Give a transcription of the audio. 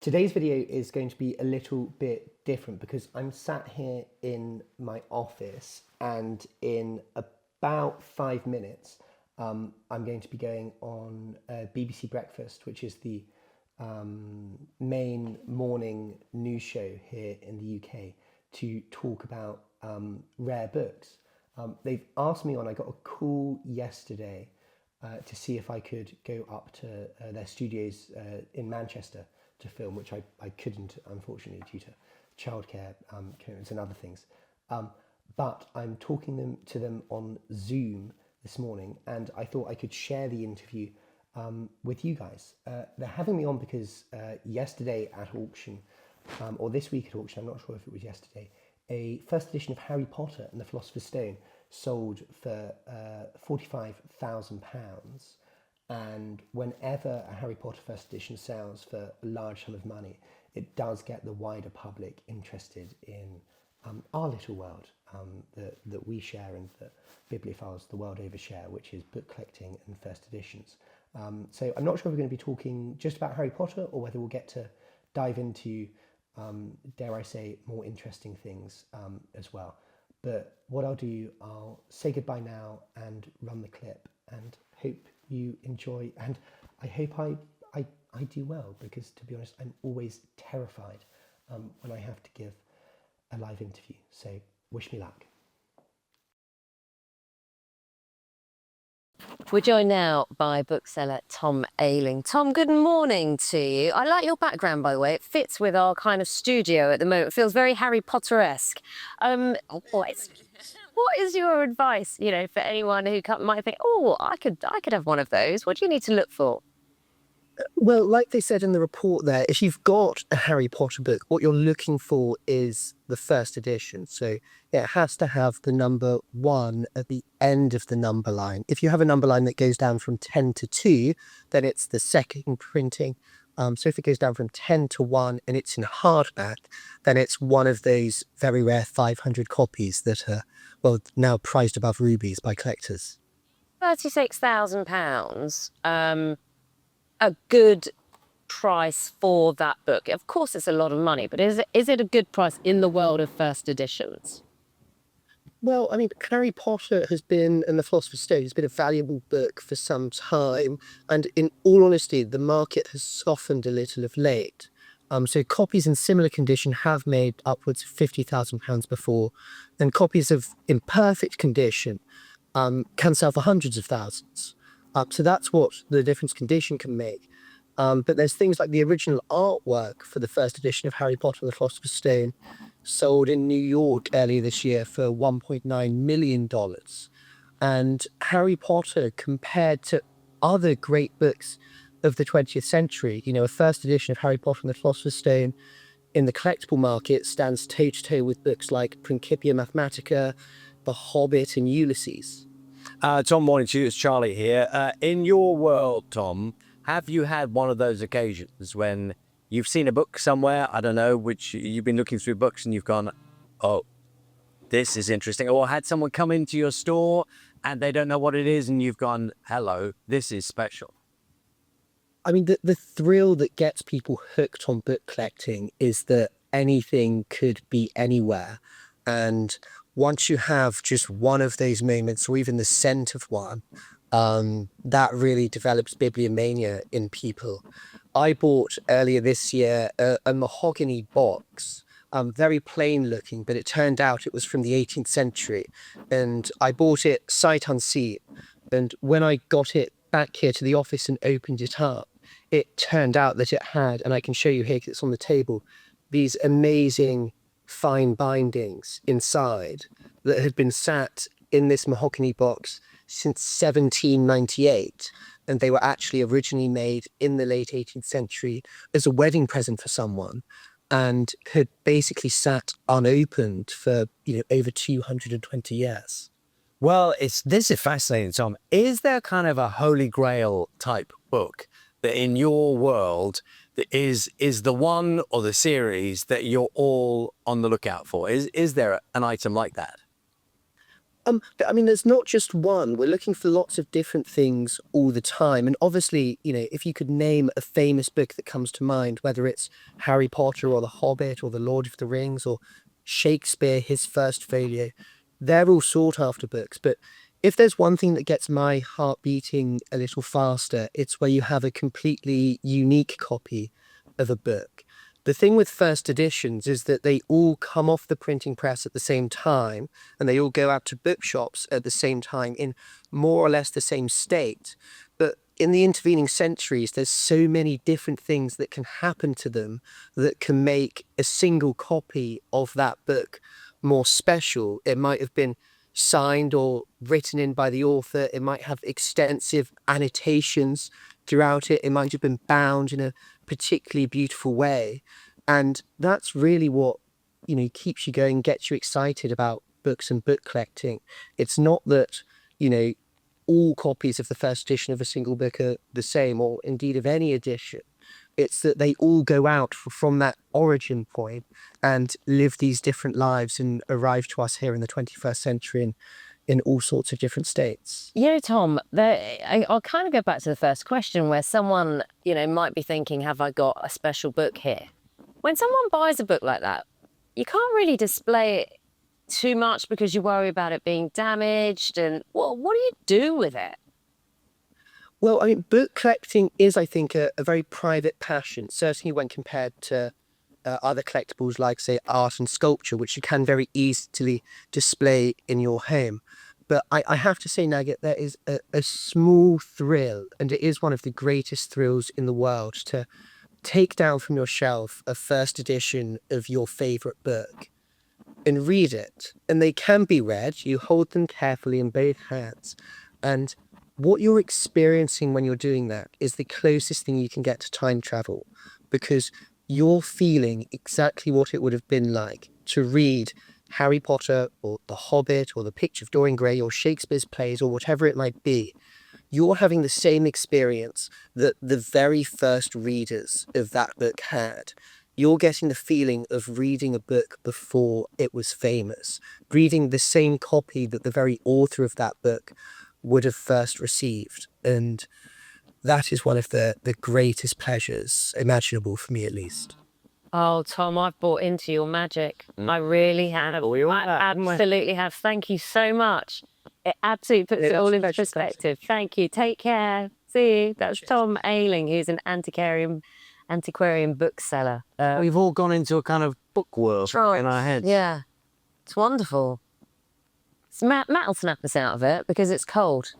Today's video is going to be a little bit different because I'm sat here in my office and in about 5 minutes I'm going to be going on BBC Breakfast, which is the main morning news show here in the UK, to talk about rare books. They've asked me on, I got a call yesterday to see if I could go up to their studios in Manchester to film, which I couldn't, unfortunately, due to childcare commitments and other things. But I'm talking to them on Zoom this morning, and I thought I could share the interview with you guys. They're having me on because yesterday at auction, or this week at auction, I'm not sure if it was yesterday, a first edition of Harry Potter and the Philosopher's Stone sold for £45,000. And whenever a Harry Potter first edition sells for a large sum of money, it does get the wider public interested in our little world that we share and that bibliophiles the world over share, which is book collecting and first editions. So I'm not sure if we're going to be talking just about Harry Potter or whether we'll get to dive into, dare I say, more interesting things as well. But what I'll do, I'll say goodbye now and run the clip and hope you enjoy, and I hope I do well, because to be honest, I'm always terrified when I have to give a live interview. So wish me luck. We're joined now by bookseller Tom Ayling. Tom, good morning to you. I like your background, by the way. It fits with our kind of studio at the moment. It feels very Harry Potter-esque. What is your advice, for anyone who might think, oh, I could have one of those? What do you need to look for? Well, like they said in the report there, if you've got a Harry Potter book, what you're looking for is the first edition. So it has to have the number 1 at the end of the number line. If you have a number line that goes down from 10 to 2, then it's the second printing. So if it goes down from 10 to 1 and it's in hardback, then it's one of those very rare 500 copies that are, well, now prized above rubies by collectors. £36,000. A good price for that book. Of course, it's a lot of money, but is it a good price in the world of first editions? Well, I mean, Harry Potter has been, and the Philosopher's Stone has been a valuable book for some time. And in all honesty, the market has softened a little of late. So copies in similar condition have made upwards of £50,000 before. And copies of imperfect condition can sell for hundreds of thousands. So that's what the different condition can make. But there's things like the original artwork for the first edition of Harry Potter and the Philosopher's Stone sold in New York earlier this year for $1.9 million. And Harry Potter, compared to other great books of the 20th century, a first edition of Harry Potter and the Philosopher's Stone in the collectible market stands toe-to-toe with books like Principia Mathematica, The Hobbit and Ulysses. Tom, morning to you. It's Charlie here. In your world, Tom, have you had one of those occasions when you've seen a book somewhere, I don't know, which you've been looking through books and you've gone, oh, this is interesting, or had someone come into your store and they don't know what it is and you've gone, hello, this is special? I mean, the thrill that gets people hooked on book collecting is that anything could be anywhere. And once you have just one of those moments, or even the scent of one, that really develops bibliomania in people. I bought earlier this year a mahogany box, very plain looking, but it turned out it was from the 18th century. And I bought it sight unseen. And when I got it back here to the office and opened it up, it turned out that it had, and I can show you here because it's on the table, these amazing fine bindings inside that had been sat in this mahogany box since 1798. And they were actually originally made in the late 18th century as a wedding present for someone, and had basically sat unopened for, over 220 years. Well, this is fascinating, Tom. Is there kind of a holy grail type book that in your world that is the one or the series that you're all on the lookout for? Is there an item like that? But I mean, there's not just one. We're looking for lots of different things all the time. And obviously, if you could name a famous book that comes to mind, whether it's Harry Potter or The Hobbit or The Lord of the Rings or Shakespeare, his first folio, they're all sought after books. But if there's one thing that gets my heart beating a little faster, it's where you have a completely unique copy of a book. The thing with first editions is that they all come off the printing press at the same time, and they all go out to bookshops at the same time in more or less the same state. But in the intervening centuries, there's so many different things that can happen to them that can make a single copy of that book more special. It might have been signed or written in by the author. It might have extensive annotations throughout it. It might have been bound in a particularly beautiful way. And that's really what, keeps you going, gets you excited about books and book collecting. It's not that, all copies of the first edition of a single book are the same, or indeed of any edition. It's that they all go out from that origin point and live these different lives and arrive to us here in the 21st century in all sorts of different states. Tom, I'll kind of go back to the first question where someone, might be thinking, have I got a special book here? When someone buys a book like that, you can't really display it too much because you worry about it being damaged. And what do you do with it? Well, I mean, book collecting is, I think, a very private passion, certainly when compared to other collectibles like, say, art and sculpture, which you can very easily display in your home. But I have to say, Nugget, there is a small thrill, and it is one of the greatest thrills in the world, to take down from your shelf a first edition of your favourite book and read it. And they can be read. You hold them carefully in both hands. And what you're experiencing when you're doing that is the closest thing you can get to time travel, because you're feeling exactly what it would have been like to read Harry Potter or The Hobbit or The Picture of Dorian Gray or Shakespeare's plays or whatever it might be. You're having the same experience that the very first readers of that book had. You're getting the feeling of reading a book before it was famous, reading the same copy that the very author of that book would have first received. And that is one of the greatest pleasures imaginable, for me at least. Oh, Tom, I've bought into your magic. I really have. I absolutely have. Thank you so much. It absolutely puts it all in perspective. Thank you. Take care. See you. That's Tom Ailing, who's an antiquarian bookseller. We've all gone into a kind of book world in our heads. Yeah, it's wonderful. Matt will snap us out of it because it's cold.